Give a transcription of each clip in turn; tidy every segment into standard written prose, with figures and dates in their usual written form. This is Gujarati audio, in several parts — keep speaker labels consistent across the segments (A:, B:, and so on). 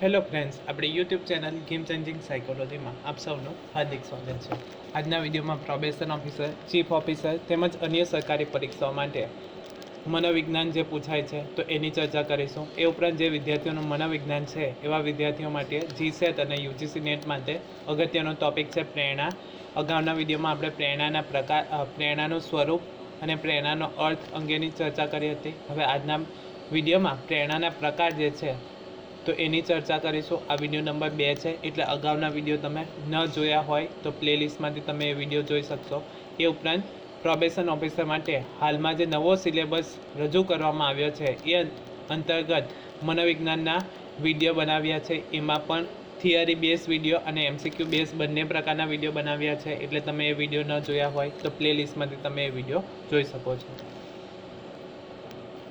A: હેલો ફ્રેન્ડ્સ, આપણી યુટ્યુબ ચેનલ ગેમ ચેન્જિંગ સાયકોલોજીમાં આપ સૌનું હાર્દિક સ્વાગત છે। આજના વિડીયોમાં પ્રોબેશન ઓફિસર, ચીફ ઓફિસર તેમજ અન્ય સરકારી પરીક્ષાઓ માટે મનોવિજ્ઞાન જે પૂછાય છે તો એની ચર્ચા કરીશું। એ ઉપરાંત જે વિદ્યાર્થીઓનું મનોવિજ્ઞાન છે એવા વિદ્યાર્થીઓ માટે જીસેટ અને યુજીસી નેટ માટે અગત્યનો ટોપિક છે પ્રેરણા। અગાઉના વિડીયોમાં આપણે પ્રેરણાના પ્રકાર, પ્રેરણાનું સ્વરૂપ અને પ્રેરણાનો અર્થ અંગેની ચર્ચા કરી હતી। હવે આજના વિડીયોમાં પ્રેરણાના પ્રકાર જે છે તો એની ચર્ચા કરીશું। આ વિડીયો નંબર 2 છે, એટલે અગાઉના વિડીયો તમે ન જોયા હોય તો પ્લેલિસ્ટમાંથી તમે એ વિડીયો જોઈ શકશો। એ ઉપરાંત પ્રોબેશન ઓફિસર માટે હાલમાં જે નવો સિલેબસ રજૂ કરવામાં આવ્યો છે એ અંતર્ગત મનોવિજ્ઞાનના વિડીયો બનાવ્યા છે। એમાં પણ થિયરી બેઝ વિડીયો અને એમસીક્યુ બેઝ બંને પ્રકારના વિડીયો બનાવ્યા છે, એટલે તમે એ વિડીયો ન જોયા હોય તો પ્લેલિસ્ટમાંથી તમે એ વિડીયો જોઈ શકો છો।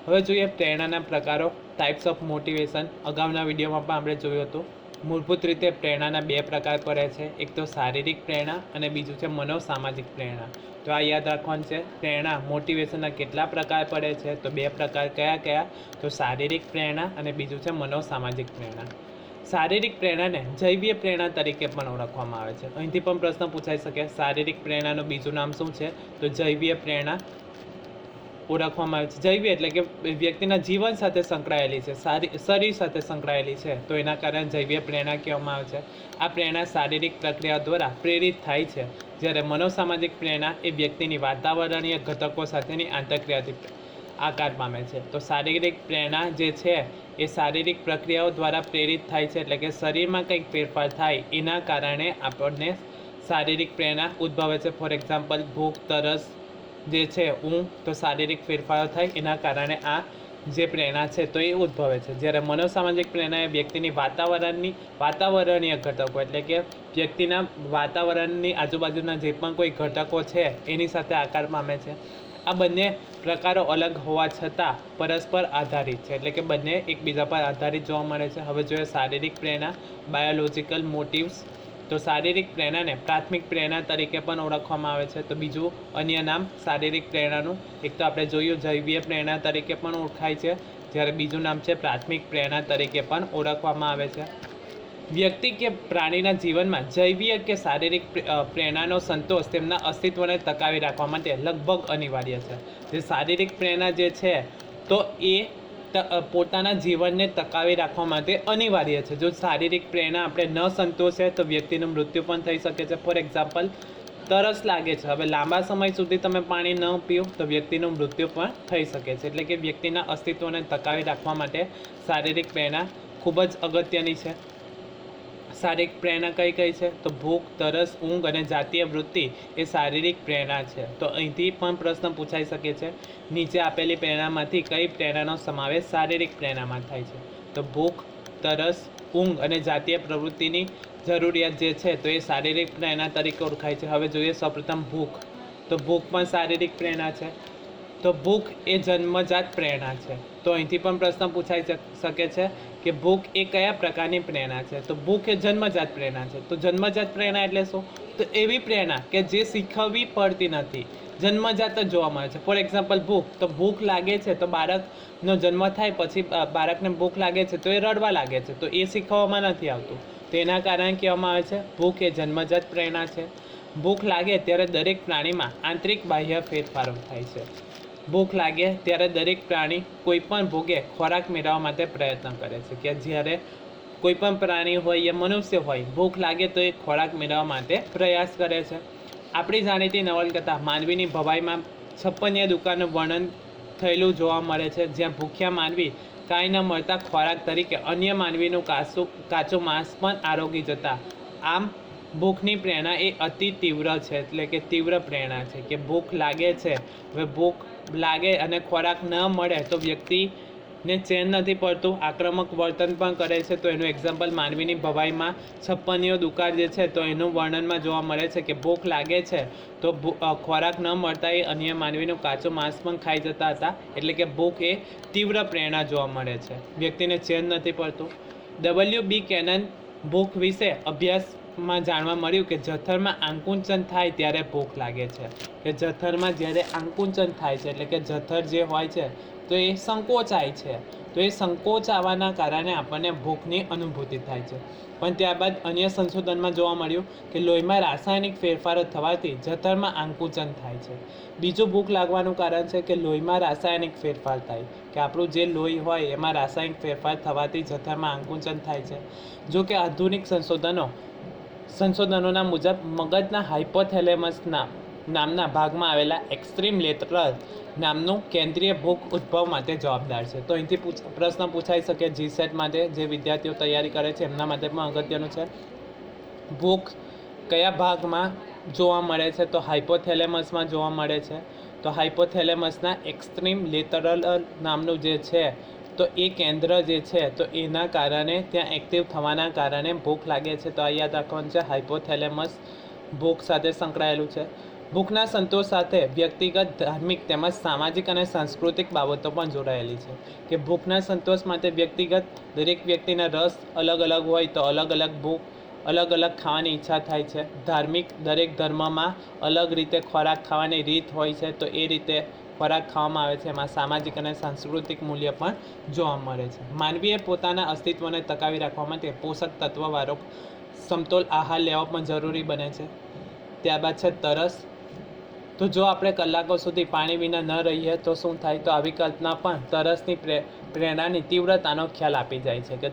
A: હવે જોઈએ પ્રેરણાના પ્રકારો, ટાઈપ્સ ઓફ મોટિવેશન। અગાઉના વિડીયોમાં પણ આપણે જોયું હતું। મૂળભૂત રીતે પ્રેરણાના 2 પ્રકાર પડે છે, એક તો શારીરિક પ્રેરણા અને બીજું છે મનોસામાજિક પ્રેરણા। તો આ યાદ રાખવાનું છે। પ્રેરણા મોટિવેશનના કેટલા પ્રકાર પડે છે તો 2 પ્રકાર કયા કયા? તો શારીરિક પ્રેરણા અને બીજું છે મનોસામાજિક પ્રેરણા। શારીરિક પ્રેરણાને જૈવીય પ્રેરણા તરીકે પણ ઓળખવામાં આવે છે। અહીંથી પણ પ્રશ્ન પૂછાઈ શકે, શારીરિક પ્રેરણાનું બીજું નામ શું છે? તો જૈવીય પ્રેરણા ઓળખવામાં આવે છે। જૈવી એટલે કે વ્યક્તિના જીવન સાથે સંકળાયેલી છે, શરીર સાથે સંકળાયેલી છે, તો એના કારણે જૈવીય પ્રેરણા કહેવામાં આવે છે। આ પ્રેરણા શારીરિક પ્રક્રિયા દ્વારા પ્રેરિત થાય છે, જ્યારે મનોસામાજિક પ્રેરણા એ વ્યક્તિની વાતાવરણીય ઘટકો સાથેની આંતરક્રિયાથી આકાર પામે છે। તો શારીરિક પ્રેરણા જે છે એ શારીરિક પ્રક્રિયાઓ દ્વારા પ્રેરિત થાય છે, એટલે કે શરીરમાં કંઈક ફેરફાર થાય એના કારણે આપણને શારીરિક પ્રેરણા ઉદ્ભવે છે। ફોર એક્ઝામ્પલ ભૂખ, તરસ જે છે, ઊંઘ, તો શારીરિક ફેરફારો થાય એના કારણે આ જે પ્રેરણા છે તો એ ઉદ્ભવે છે। જ્યારે મનોસામાજિક પ્રેરણા એ વ્યક્તિની વાતાવરણીય ઘટકો એટલે કે વ્યક્તિના વાતાવરણની આજુબાજુના જે પણ કોઈ ઘટકો છે એની સાથે આકાર પામે છે। આ બંને પ્રકારો અલગ હોવા છતાં પરસ્પર આધારિત છે, એટલે કે બંને એકબીજા પર આધારિત જોવા મળે છે। હવે જોઈએ શારીરિક પ્રેરણા, બાયોલોજિકલ મોટિવ્સ। તો શારીરિક પ્રેરણાને પ્રાથમિક પ્રેરણા તરીકે પણ ઓળખવામાં આવે છે। તો બીજું અન્ય નામ શારીરિક પ્રેરણાનું એક તો આપણે જોયું જૈવીય પ્રેરણા તરીકે પણ ઓળખાય છે, જ્યારે બીજું નામ છે પ્રાથમિક પ્રેરણા તરીકે પણ ઓળખવામાં આવે છે। વ્યક્તિ કે પ્રાણીના જીવનમાં જૈવીય કે શારીરિક પ્રેરણાનો સંતોષ તેમના અસ્તિત્વને ટકાવી રાખવા માટે લગભગ અનિવાર્ય છે। જે શારીરિક પ્રેરણા જે છે તો એ પોતાના જીવનને ટકાવી રાખવા માટે અનિવાર્ય છે। જો શારીરિક પ્રેરણા આપણે ન સંતોષે તો વ્યક્તિનું મૃત્યુ પણ થઈ શકે છે। ફોર એક્ઝામ્પલ તરસ લાગે છે, હવે લાંબા સમય સુધી તમે પાણી ન પીઓ તો વ્યક્તિનું મૃત્યુ પણ થઈ શકે છે। એટલે કે વ્યક્તિના અસ્તિત્વને ટકાવી રાખવા માટે શારીરિક પ્રેરણા ખૂબ જ અગત્યની છે। શારીરિક પ્રેરણા કઈ કઈ છે? તો ભૂખ, તરસ, ઊંઘ અને જાતીય વૃત્તિ એ શારીરિક પ્રેરણા છે। તો અહીંથી પણ પ્રશ્ન પૂછાઈ શકે છે, નીચે આપેલી પ્રેરણામાંથી કઈ પ્રેરણાનો સમાવેશ શારીરિક પ્રેરણામાં થાય છે? તો ભૂખ, તરસ, ઊંઘ અને જાતીય પ્રવૃત્તિની જરૂરિયાત જે છે તો એ શારીરિક પ્રેરણા તરીકે ઓળખાય છે। હવે જોઈએ સૌપ્રથમ ભૂખ। તો ભૂખ પણ શારીરિક પ્રેરણા છે। તો ભૂખ એ જન્મજાત પ્રેરણા છે। તો અહીંથી પણ પ્રશ્ન પૂછાઈ શકે છે કે ભૂખ એ કયા પ્રકારની પ્રેરણા છે? તો ભૂખ એ જન્મજાત પ્રેરણા છે। તો જન્મજાત પ્રેરણા એટલે શું? તો એવી પ્રેરણા કે જે શીખવવી પડતી નથી, જન્મજાત જ જોવા મળે છે। ફોર એક્ઝામ્પલ ભૂખ, તો ભૂખ લાગે છે તો બાળકનો જન્મ થાય પછી બાળકને ભૂખ લાગે છે તો એ રડવા લાગે છે, તો એ શીખવવામાં નથી આવતું, તો એના કારણે કહેવામાં આવે છે ભૂખ એ જન્મજાત પ્રેરણા છે। ભૂખ લાગે ત્યારે દરેક પ્રાણીમાં આંતરિક બાહ્ય ફેરફારો થાય છે। ભૂખ લાગે ત્યારે દરેક પ્રાણી કોઈ પણ ભોગે ખોરાક મેળવવા માટે પ્રયત્ન કરે છે, કે જ્યારે કોઈ પણ પ્રાણી હોય યા મનુષ્ય હોય ભૂખ લાગે તો એ ખોરાક મેળવવા માટે પ્રયાસ કરે છે। આપણી જાણીતી નવલકથા માનવીની ભવાઈમાં 56 દુકાનનું વર્ણન થયેલું જોવા મળે છે, જ્યાં ભૂખ્યા માનવી કાંઈ ન મળતા ખોરાક તરીકે અન્ય માનવીનું કાચું માંસ પણ આરોગી જતા। આમ ભૂખની પ્રેરણા એ અતિ તીવ્ર છે, એટલે કે તીવ્ર પ્રેરણા છે કે ભૂખ લાગે છે। હવે ભૂખ લાગે અને ખોરાક ન મળે તો વ્યક્તિને ચેન નથી પડતું, આક્રમક વર્તન પણ કરે છે। તો એનું એક્ઝામ્પલ માનવીની ભવાઈમાં 56 દુકાળ જે છે તો એનું વર્ણનમાં જોવા મળે છે કે ભૂખ લાગે છે તો ખોરાક ન મળતા એ અન્ય માનવીનું કાચું માંસ પણ ખાઈ જતા હતા, એટલે કે ભૂખ એ તીવ્ર પ્રેરણા જોવા મળે છે, વ્યક્તિને ચેન નથી પડતું। W.B. કેનન ભૂખ વિશે અભ્યાસમાં જાણવા મળ્યું કે જઠરમાં આકુંચન થાય ત્યારે ભૂખ લાગે છે, કે જઠરમાં જ્યારે આકુંચન થાય છે એટલે કે જઠર જે હોય છે તો તો એ સંકોચાય છે. તો એ સંકોચાવાના કારણે આપણને ભૂખની અનુભૂતિ થાય છે. પણ ત્યારબાદ અન્ય સંશોધનમાં જોવા મળ્યું કે લોહીમાં રાસાયણિક ફેરફારો થવાથી જઠરમાં આંકુચન થાય છે. બીજું ભૂખ લાગવાનું કારણ છે કે લોહીમાં રાસાયણિક ફેરફાર થાય, કે આપણું જે લોહી હોય એમાં રાસાયણિક ફેરફાર થવાથી જઠરમાં આંકુચન થાય છે. જો કે આધુનિક સંશોધનોના મુજબ મગજના હાઇપોથેલેમસના નામના ભાગમાં આવેલા એક્સ્ટ્રીમ લેટરલ નામનું કેન્દ્રીય ભૂખ ઉદ્ભવ માટે જવાબદાર છે. તો અહીંથી પ્રશ્ન પૂછાઈ શકે જીસેટ માટે, જે વિદ્યાર્થીઓ તૈયારી કરે છે એમના માટે પણ અગત્યનું છે. ભૂખ કયા ભાગમાં જોવા મળે છે? તો હાઇપોથેલેમસમાં જોવા મળે છે. તો હાઇપોથેલેમસના એક્સ્ટ્રીમ લેટરલ નામનું જે છે, તો એ કેન્દ્ર જે છે તો એના કારણે ત્યાં એક્ટિવ થવાના કારણે ભૂખ લાગે છે. તો આ યાદ રાખવાનું છે, હાઇપોથેલેમસ ભૂખ સાથે સંકળાયેલું છે. ભૂખના સંતોષ સાથે વ્યક્તિગત, ધાર્મિક તેમજ સામાજિક અને સાંસ્કૃતિક બાબતો પણ જોડાયેલી છે. કે ભૂખના સંતોષ માટે વ્યક્તિગત, દરેક વ્યક્તિના રસ અલગ અલગ હોય તો અલગ અલગ ભૂખ, અલગ અલગ ખાવાની ઈચ્છા થાય છે. ધાર્મિક, દરેક ધર્મમાં અલગ રીતે ખોરાક ખાવાની રીત હોય છે, તો એ રીતે ખોરાક ખાવામાં આવે છે. એમાં સામાજિક અને સાંસ્કૃતિક મૂલ્ય પણ જોવા મળે છે. માનવીએ પોતાના અસ્તિત્વને ટકાવી રાખવા માટે પોષક તત્વવાળો સમતોલ આહાર લેવો પણ જરૂરી બને છે. ત્યારબાદ છે તરસ. તો જો આપણે કલાકો સુધી પાણી વિના ન રહીએ તો શું થાય? તો આવી કલ્પના પણ તરસની પ્રેરણાની તીવ્રતાનો ખ્યાલ આપી જાય છે. કે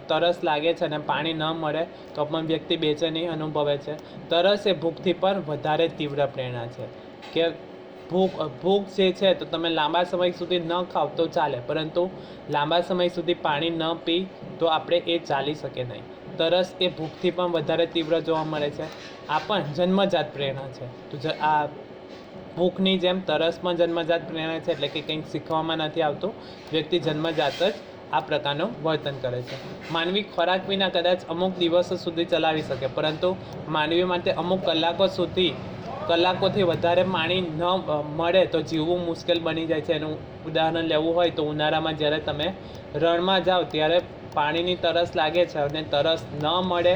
A: તરસ લાગે છે અને પાણી ન મળે તો પણ વ્યક્તિ બેચેની અનુભવે છે. તરસ એ ભૂખથી પણ વધારે તીવ્ર પ્રેરણા છે. કે ભૂખ જે છે તો તમે લાંબા સમય સુધી ન ખાવ તો ચાલે, પરંતુ લાંબા સમય સુધી પાણી ન પી તો આપણે એ ચાલી શકે નહીં. તરસ એ ભૂખથી પણ વધારે તીવ્ર જોવા મળે છે. આ પણ જન્મજાત પ્રેરણા છે. તો આ ભૂખની જેમ તરસ પણ જન્મજાત પ્રેરણા છે, એટલે કે કંઈક શીખવામાં નથી આવતું, વ્યક્તિ જન્મજાત જ આ પ્રકારનું વર્તન કરે છે. માનવી ખોરાક વિના કદાચ અમુક દિવસો સુધી ચલાવી શકે, પરંતુ માનવી માટે અમુક કલાકોથી વધારે પાણી ન મળે તો જીવવું મુશ્કેલ બની જાય છે. એનું ઉદાહરણ લેવું હોય તો ઉનાળામાં જ્યારે તમે રણમાં જાઓ ત્યારે પાણીની તરસ લાગે છે અને તરસ ન મળે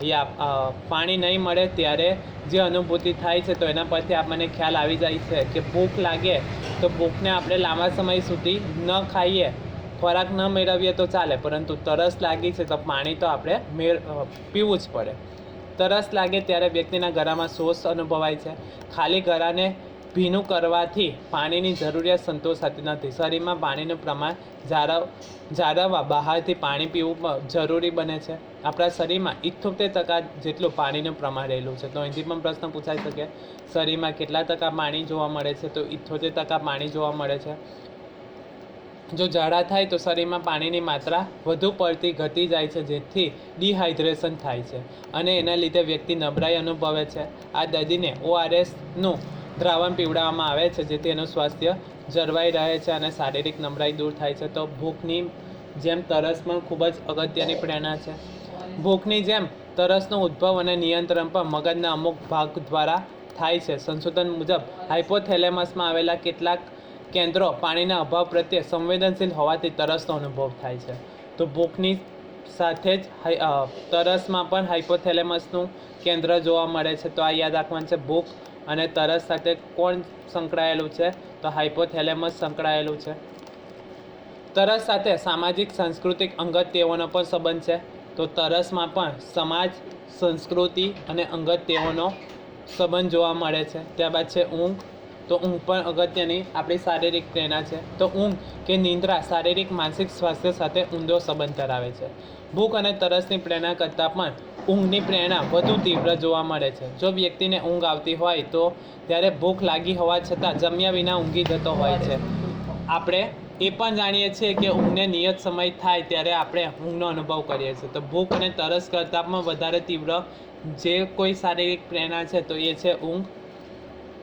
A: યા પાણી નહીં મળે ત્યારે જે અનુભૂતિ થાય છે, તો એના પરથી આપણને ખ્યાલ આવી જાય છે કે ભૂખ લાગે તો ભૂખને આપણે લાંબા સમય સુધી ન ખાઈએ, ખોરાક ન મેળવીએ તો ચાલે, પરંતુ તરસ લાગી છે તો પાણી તો આપણે પીવું જ પડે. તરસ લાગે ત્યારે વ્યક્તિના ગળામાં શોષ અનુભવાય છે. ખાલી ગળાને ભીનું કરવાથી પાણીની જરૂરિયાત સંતોષાતી નથી. શરીરમાં પાણીનું પ્રમાણ જાળવવા બહારથી પાણી પીવું જરૂરી બને છે. આપણા શરીરમાં 78% જેટલું પાણીનું પ્રમાણ રહેલું છે. તો અહીંથી પણ પ્રશ્ન પૂછાઈ શકે, શરીરમાં કેટલા ટકા પાણી જોવા મળે છે? તો 78% પાણી જોવા મળે છે. જો ઝાડા થાય તો શરીરમાં પાણીની માત્રા વધુ પડતી ઘટી જાય છે, જેથી ડિહાઇડ્રેશન થાય છે અને એના લીધે વ્યક્તિ નબળાઈ અનુભવે છે. આ દર્દીને ORSનું દ્રાવણ પીવડાવવામાં આવે છે, જેથી એનું સ્વાસ્થ્ય જળવાઈ રહે છે અને શારીરિક નબળાઈ દૂર થાય છે. તો ભૂખની જેમ તરસ પણ ખૂબ જ અગત્યની પ્રેરણા છે. ભૂખની જેમ તરસનો ઉદ્ભવ અને નિયંત્રણ પણ મગજના અમુક ભાગ દ્વારા થાય છે. સંશોધન મુજબ હાઇપોથેલેમસમાં આવેલા કેટલાક કેન્દ્રો પાણીના અભાવ પ્રત્યે સંવેદનશીલ હોવાથી તરસનો અનુભવ થાય છે. તો ભૂખની સાથે જ તરસમાં પણ હાઇપોથેલેમસનું કેન્દ્ર જોવા મળે છે. તો આ યાદ રાખવાનું છે. ભૂખ અને તરસ સાથે કોણ સંકળાયેલું છે? તો હાઇપોથેલેમસ સંકળાયેલું છે. તરસ સાથે સામાજિક, સાંસ્કૃતિક, અંગત તેઓનો પણ સંબંધ છે. તો તરસમાં પણ સમાજ, સંસ્કૃતિ અને અંગત તેઓનો સંબંધ જોવા મળે છે. ત્યારબાદ છે ઊંઘ. તો ઊંઘ પણ અગત્યની આપણી શારીરિક પ્રેરણા છે. તો ઊંઘ કે નિંદ્રા શારીરિક, માનસિક સ્વાસ્થ્ય સાથે ઊંડો સંબંધ ધરાવે છે. ભૂખ અને તરસની પ્રેરણા કરતાં પણ ઊંઘની પ્રેરણા વધુ તીવ્ર જોવા મળે છે. જો વ્યક્તિને ઊંઘ આવતી હોય તો ત્યારે ભૂખ લાગી હોવા છતાં જમ્યા વિના ઊંઘી જતો હોય છે. આપણે એ પણ જાણીએ છીએ કે ઊંઘને નિયત સમય થાય ત્યારે આપણે ઊંઘનો અનુભવ કરીએ છીએ. તો ભૂખ અને તરસ કરતાં પણ વધારે તીવ્ર જે કોઈ શારીરિક પ્રેરણા છે તો એ છે ઊંઘ.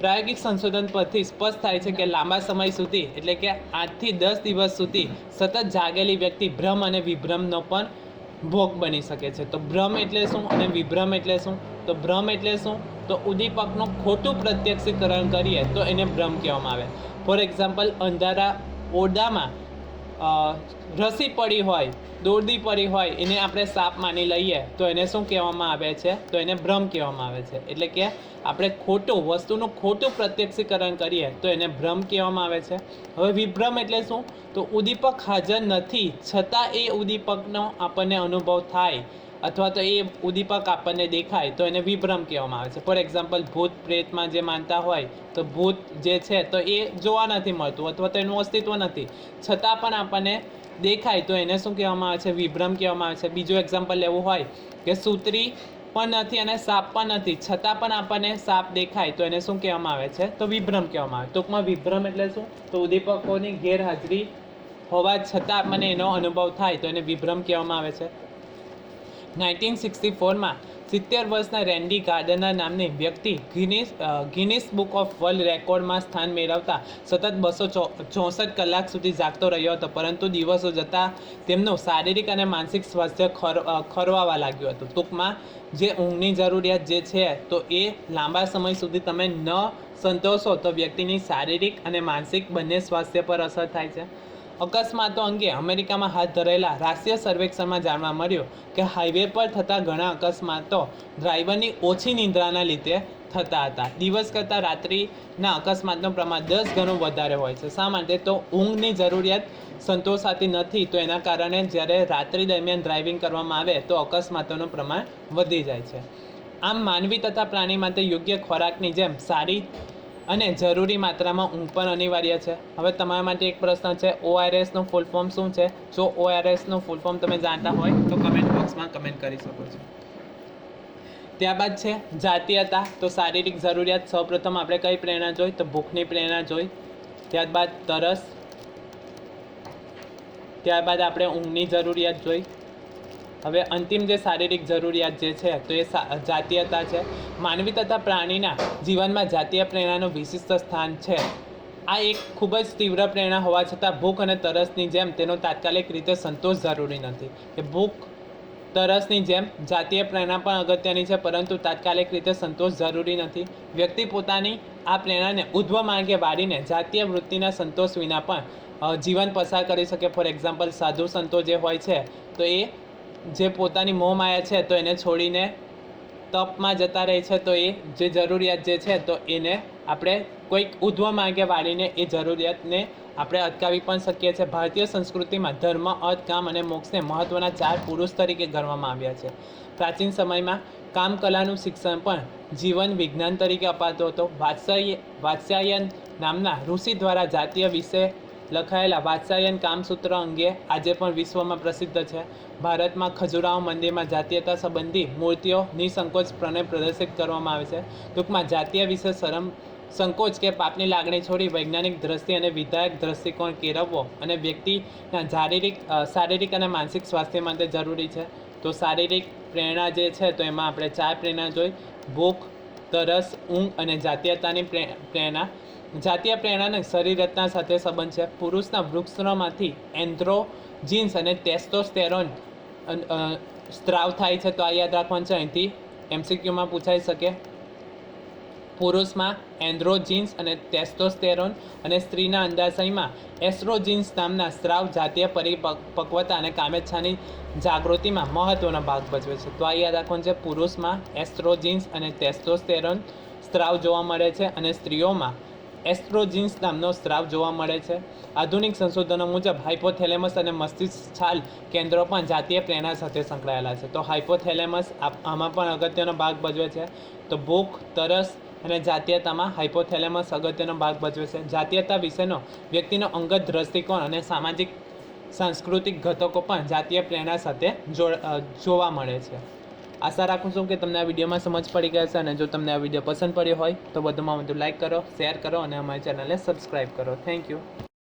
A: પ્રાયોગિક સંશોધન પરથી સ્પષ્ટ થાય છે કે લાંબા સમય સુધી, એટલે કે 8 થી 10 દિવસ સુધી સતત જાગેલી વ્યક્તિ ભ્રમ અને વિભ્રમનો પણ ભોગ બની શકે છે. તો ભ્રમ એટલે શું અને વિભ્રમ એટલે શું? તો ભ્રમ એટલે શું? તો ઉદ્દીપકનું ખોટું પ્રત્યક્ષીકરણ કરીએ તો એને ભ્રમ કહેવામાં આવે. ફોર એક્ઝામ્પલ, અંધારા ઓરડામાં રસી પડી હોય, દોરડી પડી હોય, એને આપણે સાપ માની લઈએ તો એને શું કહેવામાં આવે છે? તો એને ભ્રમ કહેવામાં આવે છે. એટલે કે આપણે ખોટું વસ્તુનું ખોટું પ્રત્યક્ષીકરણ કરીએ તો એને ભ્રમ કહેવામાં આવે છે. હવે વિભ્રમ એટલે શું? તો ઉદ્દીપક હાજર નથી છતાં એ ઉદ્દીપકનો આપણને અનુભવ થાય અથવા તો એ ઉદ્દીપક આપણને દેખાય તો એને વિભ્રમ કહેવામાં આવે છે. ફોર એક્ઝામ્પલ, ભૂત પ્રેતમાં જે માનતા હોય તો ભૂત જે છે તો એ જોવા નથી મળતું અથવા તો એનું અસ્તિત્વ નથી, છતાં પણ આપણને દેખાય તો એને શું કહેવામાં આવે છે? વિભ્રમ કહેવામાં આવે છે. બીજું એક્ઝામ્પલ લેવું હોય કે સૂત્રી પણ નથી અને સાપ પણ નથી, છતાં પણ આપણને સાપ દેખાય તો એને શું કહેવામાં આવે છે? તો વિભ્રમ કહેવામાં આવે. ટૂંકમાં વિભ્રમ એટલે શું? તો ઉદ્દીપકોની ગેરહાજરી હોવા છતાં મને એનો અનુભવ થાય તો એને વિભ્રમ કહેવામાં આવે છે. 1964માં 70 વર્ષના રેન્ડી ગાર્ડનર નામની વ્યક્તિ ગિનિસ બુક ઓફ વર્લ્ડ રેકોર્ડમાં સ્થાન મેળવતા સતત 264 કલાક સુધી જાગતો રહ્યો હતો, પરંતુ દિવસો જતાં તેમનું શારીરિક અને માનસિક સ્વાસ્થ્ય ખરવાવા લાગ્યું હતું. ટૂંકમાં જે ઊંઘની જરૂરિયાત જે છે તો એ લાંબા સમય સુધી તમે ન સંતોષો તો વ્યક્તિની શારીરિક અને માનસિક બંને સ્વાસ્થ્ય પર અસર થાય છે. અકસ્માતો અંગે અમેરિકામાં હાથ ધરેલા રાષ્ટ્રીય સર્વેક્ષણમાં જાણવા મળ્યું કે હાઈવે પર થતા ઘણા અકસ્માતો ડ્રાઈવરની ઓછી નિંદ્રાના લીધે થતા હતા. દિવસ કરતાં રાત્રિના અકસ્માતનું પ્રમાણ 10 ગણું વધારે હોય છે. શા માટે? તો ઊંઘની જરૂરિયાત સંતોષાતી નથી, તો એના કારણે જ્યારે રાત્રિ દરમિયાન ડ્રાઇવિંગ કરવામાં આવે તો અકસ્માતોનું પ્રમાણ વધી જાય છે. આમ માનવી તથા પ્રાણી માટે યોગ્ય ખોરાકની જેમ સારી અને જરૂરી માત્રામાં ઊંઘ પણ અનિવાર્ય છે. હવે તમારા માટે એક પ્રશ્ન છે, ORSનું ફૂલ ફોર્મ શું છે? જો ORSનું ફૂલ ફોર્મ તમે જાણતા હોય તો કમેન્ટ બોક્સમાં કમેન્ટ કરી શકો છો. ત્યારબાદ છે જાતીયતા. તો શારીરિક જરૂરિયાત સૌપ્રથમ આપણે કઈ પ્રેરણા જોઈ? તો ભૂખની પ્રેરણા જોઈ. ત્યારબાદ તરસ, ત્યારબાદ આપણે ઊંઘની જરૂરિયાત જોઈ. હવે અંતિમ જે શારીરિક જરૂરિયાત જે છે તો એ જાતીયતા છે. માનવી તથા પ્રાણીના જીવનમાં જાતીય પ્રેરણાનું વિશિષ્ટ સ્થાન છે. આ એક ખૂબ જ તીવ્ર પ્રેરણા હોવા છતાં ભૂખ અને તરસની જેમ તેનો તાત્કાલિક રીતે સંતોષ જરૂરી નથી. કે ભૂખ તરસની જેમ જાતીય પ્રેરણા પણ અગત્યની છે, પરંતુ તાત્કાલિક રીતે સંતોષ જરૂરી નથી. વ્યક્તિ પોતાની આ પ્રેરણાને ઉધ્વ માર્ગે વાળીને જાતીય વૃત્તિના સંતોષ વિના પણ જીવન પસાર કરી શકે. ફોર એક્ઝામ્પલ, સાધુ સંતો જે હોય છે તો એ જે પોતાની મોહમાયા છે તો એને છોડીને તપમાં જતા રહે છે, તો એ જે જરૂરિયાત જે છે તો એને આપણે કોઈક ઉધ્વ માર્ગે વાળીને એ જરૂરિયાતને આપણે અટકાવી પણ શકીએ છીએ. ભારતીય સંસ્કૃતિમાં ધર્મ, અર્થ, કામ અને મોક્ષને મહત્ત્વના 4 પુરુષ તરીકે ગણવામાં આવ્યા છે. પ્રાચીન સમયમાં કામ કલાનું શિક્ષણ પણ જીવન વિજ્ઞાન તરીકે અપાતો હતો. વાત્સ્યાયન નામના ઋષિ દ્વારા જાતીય વિશે લખાયેલા વાત્સ્યાયન કામસૂત્ર અંગે આજે પણ વિશ્વમાં પ્રસિદ્ધ છે. ભારતમાં ખજુરાહો મંદિરમાં જાતીયતા સંબંધી મૂર્તિઓ નિસંકોચપણે પ્રદર્શિત કરવામાં આવે છે. ટૂંકમાં જાતીય વિશે સંકોચ કે પાપની લાગણી છોડી વૈજ્ઞાનિક દ્રષ્ટિ અને વિધાયક દ્રષ્ટિકોણ કેળવવો અને વ્યક્તિના શારીરિક અને માનસિક સ્વાસ્થ્ય માટે જરૂરી છે. તો શારીરિક પ્રેરણા જે છે તો એમાં આપણે 4 પ્રેરણા જોઈ: ભૂખ, તરસ, ઊંઘ અને જાતીયતાની પ્રેરણા. જાતીય પ્રેરણાને શરીર રચના સાથે સંબંધ છે. પુરુષના વૃક્ષમાંથી એન્ડ્રોજીન્સ અને ટેસ્ટોસ્ટેરોન સ્ત્રાવ થાય છે. તો આ યાદ રાખવાનું છે, અહીંથી MCQમાં પૂછાઈ શકે. પુરુષમાં એન્ડ્રોજીન્સ અને ટેસ્ટોસ્ટેરોન અને સ્ત્રીના અંડાશયમાં એસ્ટ્રોજીન્સ નામના સ્ત્રાવ જાતીય પરિપક્વતા અને કામેચ્છાની જાગૃતિમાં મહત્વનો ભાગ ભજવે છે. તો આ યાદ રાખવાનું છે, પુરુષમાં એસ્ટ્રોજીન્સ અને ટેસ્ટોસ્ટેરોન સ્ત્રાવ જોવા મળે છે અને સ્ત્રીઓમાં એસ્ટ્રોજીન્સ નામનો સ્ત્રાવ જોવા મળે છે. આધુનિક સંશોધનો મુજબ હાઇપોથેલેમસ અને મસ્તિષ્ક છાલ કેન્દ્રો પણ જાતીય પ્રેરણા સાથે સંકળાયેલા છે. તો હાઇપોથેલેમસ આમાં પણ અગત્યનો ભાગ ભજવે છે. તો ભૂખ, તરસ અને જાતીયતામાં હાઇપોથેલેમસ અગત્યનો ભાગ ભજવે છે. જાતીયતા વિશેનો વ્યક્તિનો અંગત દ્રષ્ટિકોણ અને સામાજિક સાંસ્કૃતિક ઘટકો પણ જાતીય પ્રેરણા સાથે જોવા મળે છે. આશા રાખું છું કે તમને આ વિડીયોમાં સમજ પડી ગઈ હશે, અને જો તમને આ વિડીયો પસંદ પડ્યો હોય તો વધુમાં વધુ લાઇક કરો, શેર કરો અને અમારી ચેનલને સબસ્ક્રાઈબ કરો. Thank you.